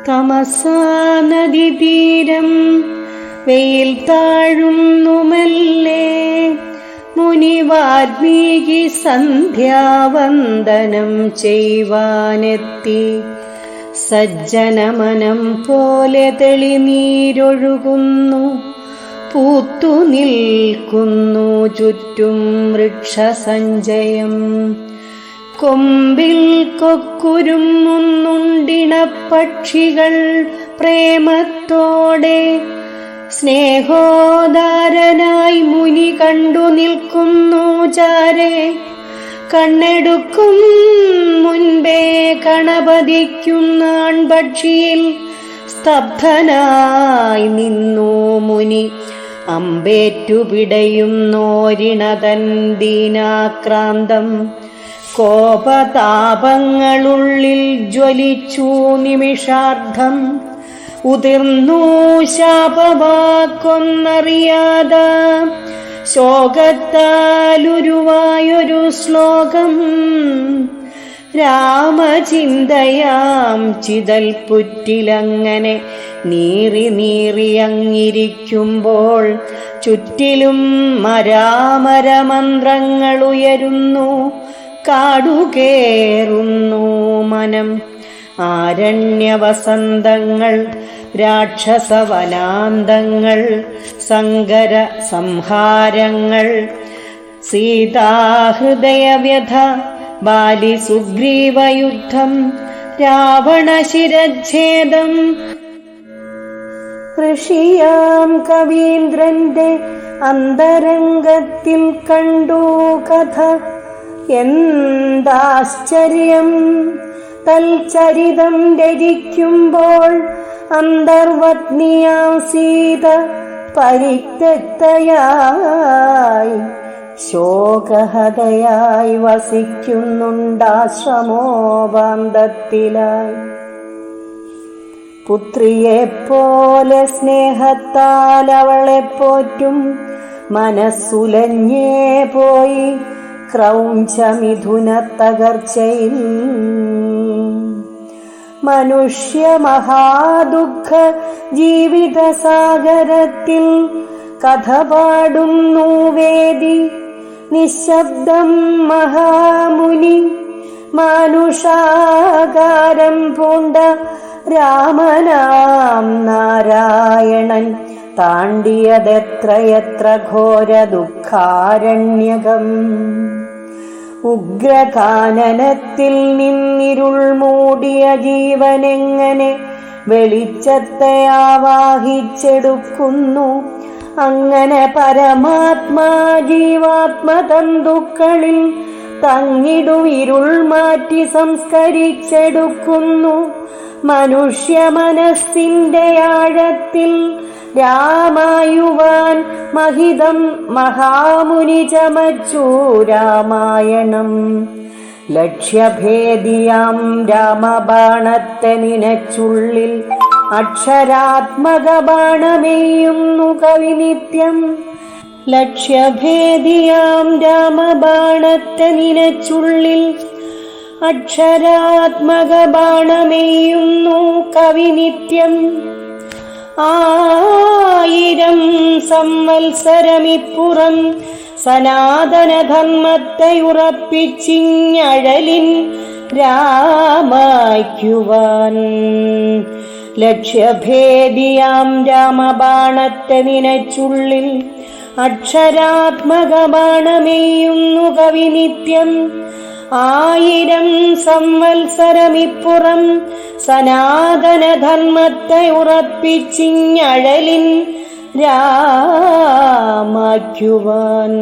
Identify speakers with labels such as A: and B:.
A: തമസാ നദീതീരം വെയിൽ താഴുന്നുമല്ലേ. മുനിവാൽമീകി സന്ധ്യാവന്ദനം ചെയ്യുവാനെത്തി. സജ്ജനമനം പോലെ തെളിനീരൊഴുകുന്നു. പൂത്തു നിൽക്കുന്നു ചുറ്റും വൃക്ഷസഞ്ചയം. കൊമ്പിൽ കൊക്കുരുമുന്നുണ്ടിണപ്പക്ഷികൾ പ്രേമത്തോടെ. സ്നേഹോദാരനായി മുനി കണ്ടു നിൽക്കുന്നു ചാരെ. കണ്ണെടുക്കും മുൻപേ കണപതിക്കുന്ന ആൺപക്ഷിയിൽ സ്തബ്ധനായി നിന്നു മുനി. അമ്പേറ്റു പിടയുന്നോരിണതൻ ദീനാക്രാന്തം. കോപതാപങ്ങളുള്ളിൽ ജ്വലിച്ചു നിമിഷാർദ്ധം. ഉതിർന്നു ശാപവാക്കൊന്നറിയാത ശോകത്താലുരുവായൊരു ശ്ലോകം. രാമചിന്തയാം ചിതൽ പുറ്റിലങ്ങനെ നീറി നീറിയങ്ങിരിക്കുമ്പോൾ ചുറ്റിലും മരാമരമന്ത്രങ്ങളുയരുന്നു. കാടുകേറുന്നു മനം. ആരണ്യവസന്തങ്ങൾ, രാക്ഷസവനാന്തങ്ങൾ, സങ്കര സംഹാരങ്ങൾ, സീതാഹൃദയവ്യഥ, ബാലിസുഗ്രീവയുദ്ധം, രാവണശിരച്ഛേദം. ഋഷിയാം കവീന്ദ്രന്റെ അന്തരംഗത്തിൽ കണ്ടു കഥ. എന്താശ്ചര്യം! തൽചരിതം രചിക്കുമ്പോൾ അന്തർവത്നിയാം സീത പരിത്യക്തയായി ശോകഹതയായി വസിക്കുന്നുണ്ടാശ്രമോപാന്തത്തിലായി. പുത്രിയെപ്പോലെ സ്നേഹത്താൽ അവളെ പോറ്റും മനസ്സുലഞ്ഞേ പോയി ക്രൗഞ്ചമിഥുന തകർച്ചയിൽ. മനുഷ്യ മഹാദുഃഖ ജീവിത സാഗരത്തിൽ കഥ പാടുന്നു വേദി. നിശബ്ദം മഹാമുനി മാനുഷാകാരം പൂണ്ട രാമനാം നാരായണൻ താണ്ടിയതെത്രയെത്ര ഘോര ദുഃഖാരണ്യകം. ഉഗ്രകാനനത്തിൽ നിന്നിരുൾ മൂടിയ ജീവനെങ്ങനെ വെളിച്ചത്തെ ആവാഹിച്ചെടുക്കുന്നു. അങ്ങനെ പരമാത്മാ ജീവാത്മതന്തുക്കളിൽ തങ്ങിടും ഇരുൾ മാറ്റി സംസ്കരിച്ചെടുക്കുന്നു. മനുഷ്യ മനസ്സിന്റെ ആഴത്തിൽ രാമായുവാൻ മഹിതം മഹാമുനി ചമച്ചു രാമായണം. ലക്ഷ്യഭേദിയാം രാമബാണത്തെ നിനച്ചുള്ളിൽ അക്ഷരാത്മക ബാണമെയ്യുന്നു കവി നിത്യം. ലക്ഷ്യഭേദിയാം രാമബാണത്തെ നിനച്ചുള്ളിൽ അക്ഷരാത്മക ബാണമെയ്യുന്നു കവി നിത്യം. 1000 സംവത്സരമിപ്പുറം സനാതനധർമ്മത്തെ ഉറപ്പിച്ചിഞ്ഞഴലിൻ രാമായ്ക്കുവാൻ. ലക്ഷ്യഭേദിയാം രാമബാണത്തെ നിനച്ചുള്ളിൽ അക്ഷരാത്മക ബാണമെയ്യുന്നു കവി നിത്യം. 1000 സംവത്സരമിപ്പുറം സനാതനധർമ്മത്തെ ഉറപ്പിച്ചിഞ്ഞഴലിൻ രാമായ്ക്കുവാൻ.